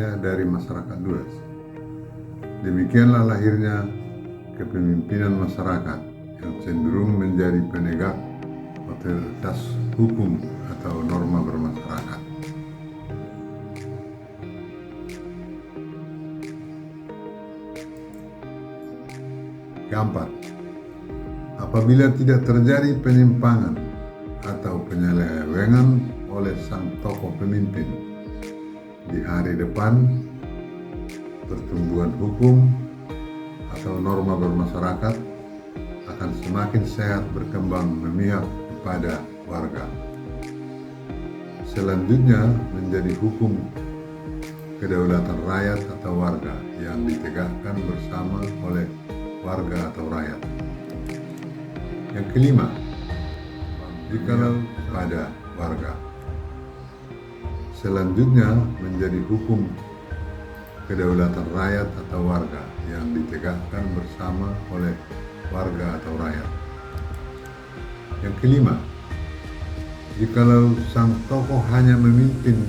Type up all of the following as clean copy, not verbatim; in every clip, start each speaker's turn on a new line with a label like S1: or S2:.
S1: percaya dari masyarakat luas. Demikianlah lahirnya kepemimpinan masyarakat yang cenderung menjadi penegak otoritas hukum atau norma bermasyarakat. Keempat, apabila tidak terjadi penyimpangan atau penyelewengan oleh sang tokoh pemimpin di hari depan, pertumbuhan hukum atau norma bermasyarakat akan semakin sehat berkembang memihak kepada warga. Selanjutnya menjadi hukum kedaulatan rakyat atau warga yang ditegakkan bersama oleh warga atau rakyat. Yang kelima, jikalau pada warga. Selanjutnya menjadi hukum kedaulatan rakyat atau warga yang ditegakkan bersama oleh warga atau rakyat. Yang kelima, jikalau sang tokoh hanya memimpin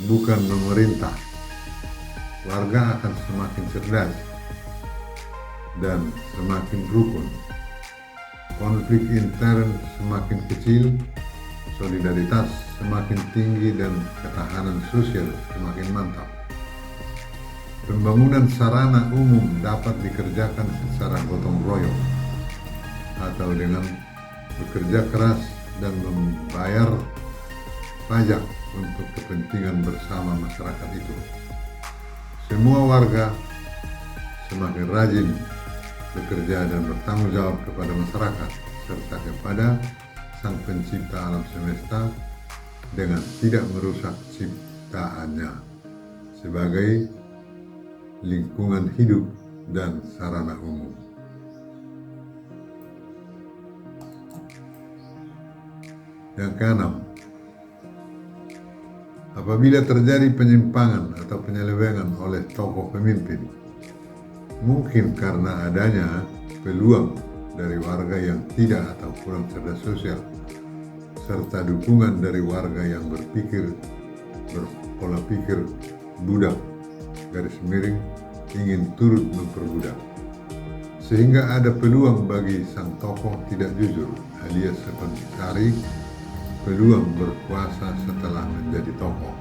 S1: bukan memerintah, warga akan semakin cerdas dan semakin rukun. Konflik intern semakin kecil, solidaritas semakin tinggi dan ketahanan sosial semakin mantap. Pembangunan sarana umum dapat dikerjakan secara gotong royong atau dengan bekerja keras dan membayar pajak untuk kepentingan bersama masyarakat itu. Semua warga semakin rajin bekerja dan bertanggung jawab kepada masyarakat serta kepada Sang Pencipta alam semesta dengan tidak merusak ciptaannya sebagai lingkungan hidup dan sarana umum. Yang keenam, apabila terjadi penyimpangan atau penyelewengan oleh tokoh pemimpin, mungkin karena adanya peluang dari warga yang tidak atau kurang cerdas sosial, serta dukungan dari warga yang berpola pikir budak garis miring ingin turut memperbudak, sehingga ada peluang bagi sang tokoh tidak jujur alias mencari peluang berkuasa setelah menjadi tokoh.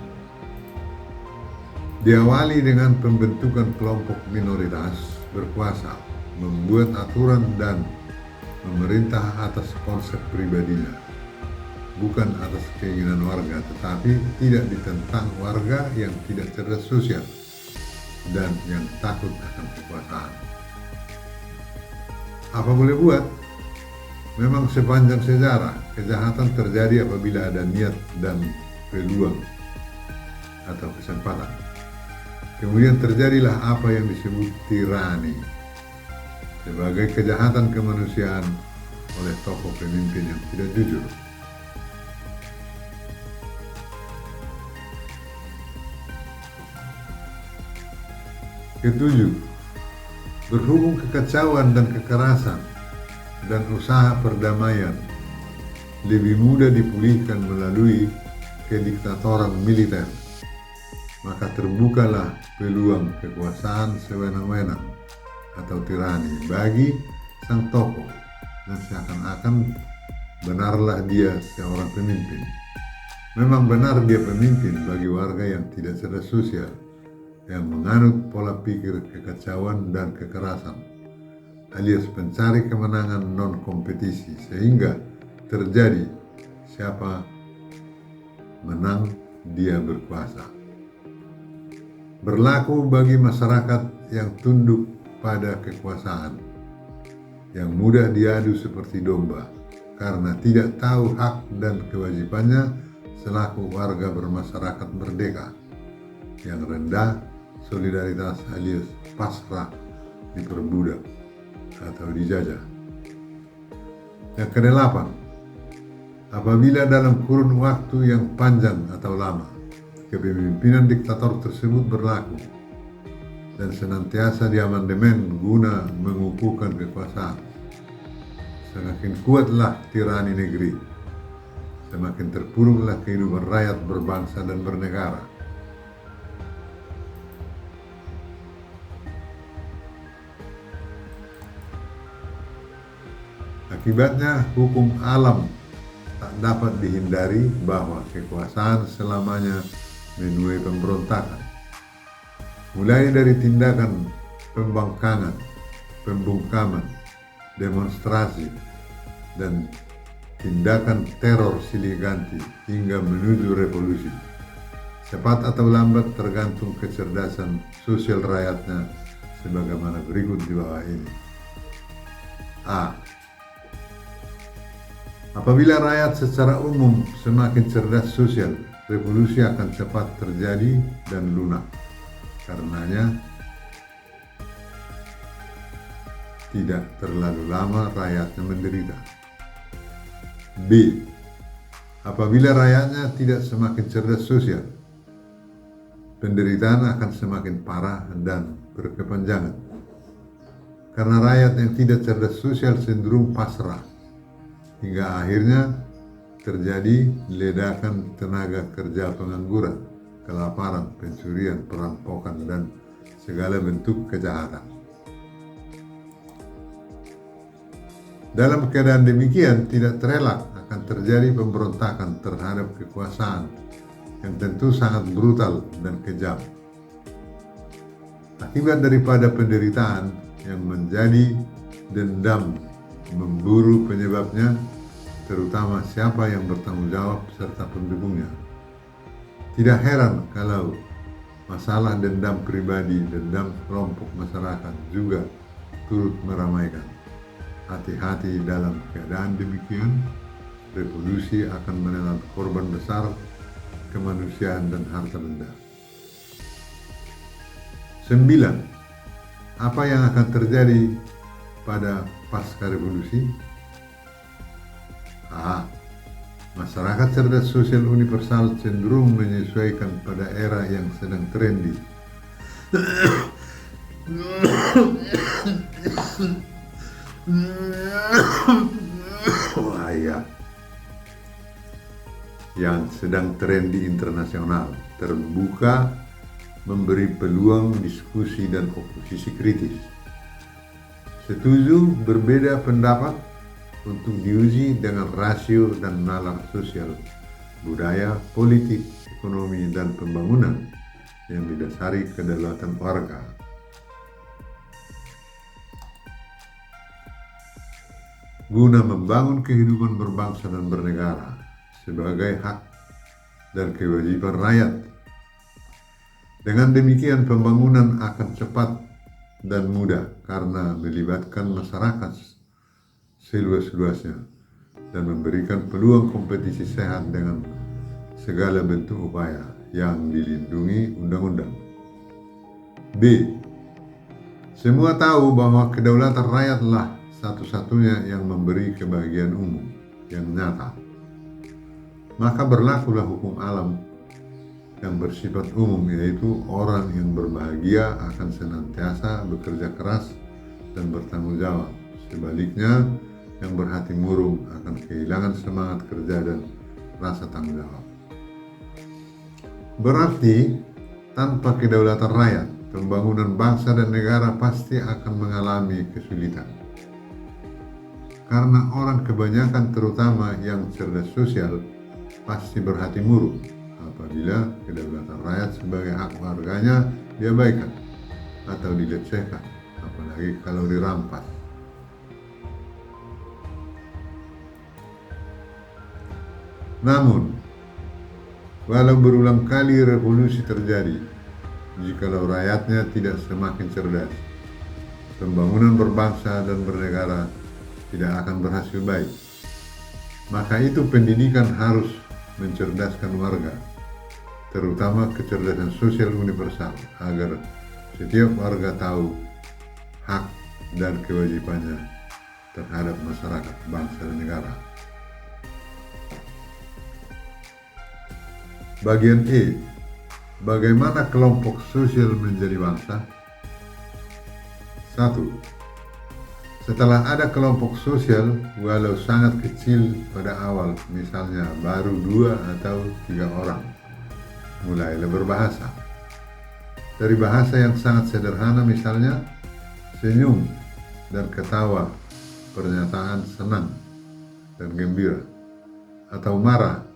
S1: Diawali dengan pembentukan kelompok minoritas berkuasa, membuat aturan dan memerintah atas konsep pribadinya, bukan atas keinginan warga, tetapi tidak ditentang warga yang tidak cerdas sosial dan yang takut akan kekuasaan. Apa boleh buat? Memang sepanjang sejarah, kejahatan terjadi apabila ada niat dan peluang atau kesempatan. Kemudian terjadilah apa yang disebut tirani sebagai kejahatan kemanusiaan oleh tokoh pemimpin yang tidak jujur. Ketujuh, berhubung kekacauan dan kekerasan dan usaha perdamaian lebih mudah dipulihkan melalui kediktatoran militer, maka terbukalah peluang kekuasaan sewenang-wenang atau tirani bagi sang tokoh, dan seakan-akan benarlah dia seorang pemimpin. Memang benar dia pemimpin bagi warga yang tidak cerdas sosial, yang menganut pola pikir kekacauan dan kekerasan, alias pencari kemenangan non-kompetisi, sehingga terjadi siapa menang dia berkuasa. Berlaku bagi masyarakat yang tunduk pada kekuasaan, yang mudah diadu seperti domba karena tidak tahu hak dan kewajibannya selaku warga bermasyarakat merdeka, yang rendah solidaritas alias pasrah diperbudak atau dijajah. Yang kedelapan, apabila dalam kurun waktu yang panjang atau lama kepemimpinan diktator tersebut berlaku dan senantiasa diamandemen guna mengukuhkan kekuasaan, semakin kuatlah tirani negeri, semakin terpuruklah kehidupan rakyat berbangsa dan bernegara. Akibatnya hukum alam tak dapat dihindari bahwa kekuasaan selamanya menuai pemberontakan. Mulai dari tindakan pembangkangan, pembungkaman, demonstrasi, dan tindakan teror silih ganti hingga menuju revolusi. Cepat atau lambat tergantung kecerdasan sosial rakyatnya sebagaimana berikut di bawah ini. A. Apabila rakyat secara umum semakin cerdas sosial, revolusi akan cepat terjadi dan lunak. Karenanya, tidak terlalu lama rakyatnya menderita. B. Apabila rakyatnya tidak semakin cerdas sosial, penderitaan akan semakin parah dan berkepanjangan. Karena rakyat yang tidak cerdas sosial cenderung pasrah, hingga akhirnya terjadi ledakan tenaga kerja pengangguran, kelaparan, pencurian, perampokan, dan segala bentuk kejahatan. Dalam keadaan demikian, tidak terelak akan terjadi pemberontakan terhadap kekuasaan yang tentu sangat brutal dan kejam. Akibat daripada penderitaan yang menjadi dendam memburu penyebabnya, terutama siapa yang bertanggung jawab serta pendukungnya. Tidak heran kalau masalah dendam pribadi, dendam kelompok masyarakat juga turut meramaikan. Hati-hati dalam keadaan demikian, revolusi akan menelan korban besar, kemanusiaan dan harta benda. 9. Apa yang akan terjadi pada pasca revolusi? A. Masyarakat cerdas sosial universal cenderung menyesuaikan pada era yang sedang trendy. Yang sedang trendy internasional, terbuka, memberi peluang diskusi dan oposisi kritis. Setuju berbeda pendapat untuk diuji dengan rasio dan nalar sosial, budaya, politik, ekonomi, dan pembangunan yang didasari kedaulatan warga. Guna membangun kehidupan berbangsa dan bernegara sebagai hak dan kewajiban rakyat. Dengan demikian pembangunan akan cepat dan mudah karena melibatkan masyarakat seluas-luasnya dan memberikan peluang kompetisi sehat dengan segala bentuk upaya yang dilindungi undang-undang. B. Semua tahu bahwa kedaulatan rakyatlah satu-satunya yang memberi kebahagiaan umum yang nyata. Maka berlakulah hukum alam yang bersifat umum, yaitu orang yang berbahagia akan senantiasa bekerja keras dan bertanggung jawab. Sebaliknya, yang berhati murung akan kehilangan semangat kerja dan rasa tanggung jawab. Berarti, tanpa kedaulatan rakyat, pembangunan bangsa dan negara pasti akan mengalami kesulitan. Karena orang kebanyakan, terutama yang cerdas sosial, pasti berhati murung apabila kedaulatan rakyat sebagai hak warganya diabaikan atau dilecehkan, apalagi kalau dirampas. Namun, walau berulang kali revolusi terjadi, jikalau rakyatnya tidak semakin cerdas, pembangunan berbangsa dan bernegara tidak akan berhasil baik. Maka itu pendidikan harus mencerdaskan warga, terutama kecerdasan sosial universal, agar setiap warga tahu hak dan kewajibannya terhadap masyarakat, bangsa, dan negara. Bagian E. Bagaimana kelompok sosial menjadi bangsa? 1. Setelah ada kelompok sosial, walau sangat kecil pada awal, misalnya baru 2 atau 3 orang, mulailah berbahasa. Dari bahasa yang sangat sederhana, misalnya senyum dan ketawa, pernyataan senang dan gembira, atau marah,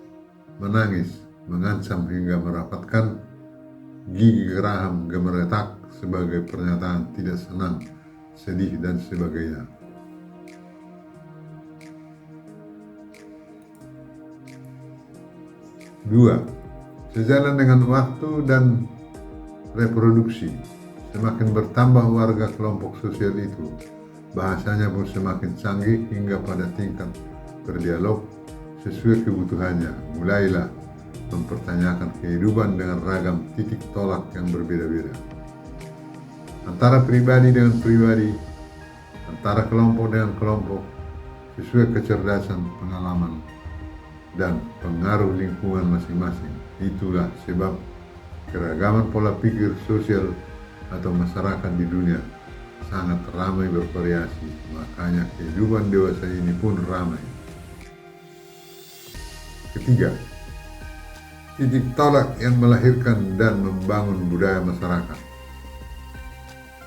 S1: menangis, mengancam hingga merapatkan gigi geram gemeretak sebagai pernyataan tidak senang, sedih, dan sebagainya. Dua, sejalan dengan waktu dan reproduksi, semakin bertambah warga kelompok sosial itu, bahasanya pun semakin canggih hingga pada tingkat berdialog sesuai kebutuhannya, mulailah mempertanyakan kehidupan dengan ragam titik tolak yang berbeda-beda. Antara pribadi dengan pribadi, antara kelompok dengan kelompok, sesuai kecerdasan, pengalaman, dan pengaruh lingkungan masing-masing. Itulah sebab keragaman pola pikir sosial atau masyarakat di dunia sangat ramai bervariasi, makanya kehidupan dewasa ini pun ramai. Ketiga, titik tolak yang melahirkan dan membangun budaya masyarakat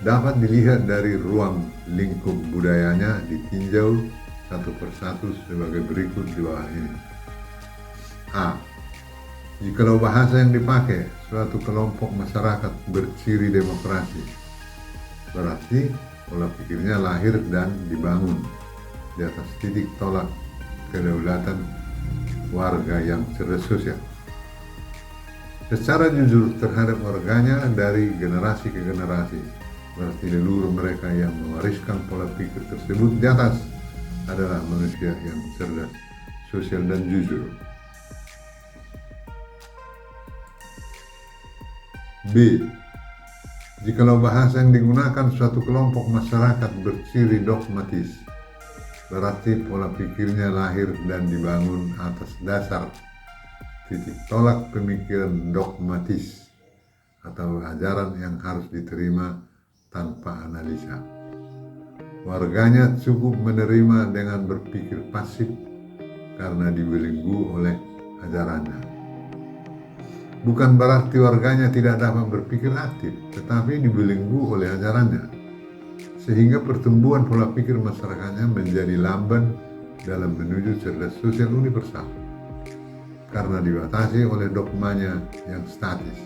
S1: dapat dilihat dari ruang lingkup budayanya ditinjau satu persatu sebagai berikut di bawah ini. A. Jikalau bahasa yang dipakai suatu kelompok masyarakat berciri demokrasi, berarti pola pikirnya lahir dan dibangun di atas titik tolak kedaulatan warga yang cerdas sosial. Secara jujur terhadap warganya dari generasi ke generasi, berarti leluhur mereka yang mewariskan pola pikir tersebut di atas adalah manusia yang cerdas, sosial, dan jujur. B. Jikalau bahasa yang digunakan suatu kelompok masyarakat berciri dogmatis, berarti pola pikirnya lahir dan dibangun atas dasar titik tolak pemikiran dogmatis atau ajaran yang harus diterima tanpa analisa. Warganya cukup menerima dengan berpikir pasif karena dibelenggu oleh ajarannya. Bukan berarti warganya tidak dapat berpikir aktif, tetapi dibelenggu oleh ajarannya, sehingga pertumbuhan pola pikir masyarakatnya menjadi lamban dalam menuju cerdas sosial universal, karena dibatasi oleh dogmanya yang statis,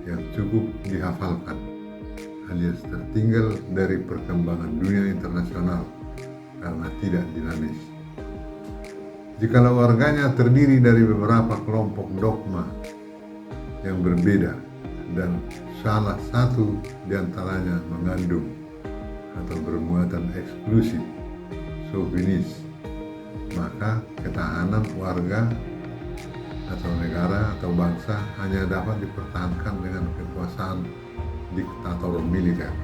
S1: yang cukup dihafalkan, alias tertinggal dari perkembangan dunia internasional karena tidak dinamis. Jikalau warganya terdiri dari beberapa kelompok dogma yang berbeda dan salah satu diantaranya mengandung atau bermuatan eksklusif, chauvinis, maka ketahanan warga atau negara atau bangsa hanya dapat dipertahankan dengan kekuasaan diktator militer.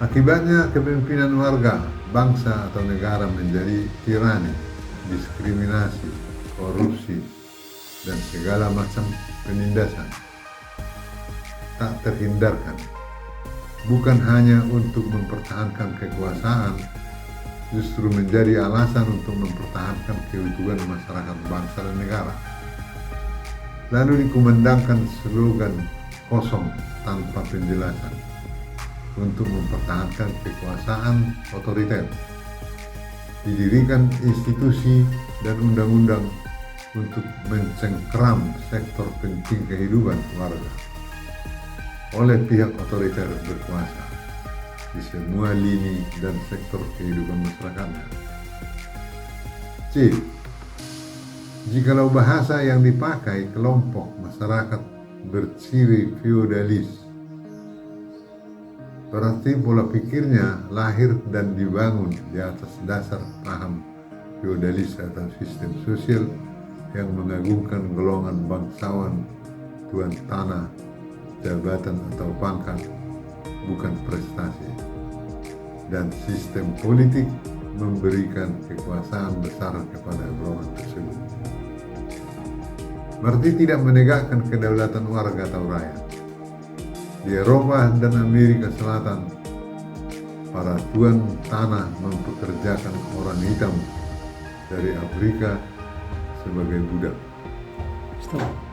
S1: Akibatnya kepemimpinan warga, bangsa atau negara menjadi tirani, diskriminasi, korupsi, dan segala macam penindasan. Tak terhindarkan. Bukan hanya untuk mempertahankan kekuasaan, justru menjadi alasan untuk mempertahankan keutuhan masyarakat bangsa dan negara. Lalu dikumandangkan slogan kosong tanpa penjelasan untuk mempertahankan kekuasaan otoriter. Didirikan institusi dan undang-undang untuk mencengkeram sektor penting kehidupan warga oleh pihak otoriter berkuasa di semua lini dan sektor kehidupan masyarakatnya. C. Jikalau bahasa yang dipakai kelompok masyarakat berciri feodalis, berarti pola pikirnya lahir dan dibangun di atas dasar paham feodalis atau sistem sosial yang mengagungkan golongan bangsawan, tuan tanah, jabatan atau pangkat, bukan prestasi, dan sistem politik memberikan kekuasaan besar kepada golongan tersebut. Berarti tidak menegakkan kedaulatan warga atau rakyat. Di Eropa dan Amerika Selatan, para tuan tanah mempekerjakan orang hitam dari Afrika sebagai budak.
S2: Stop.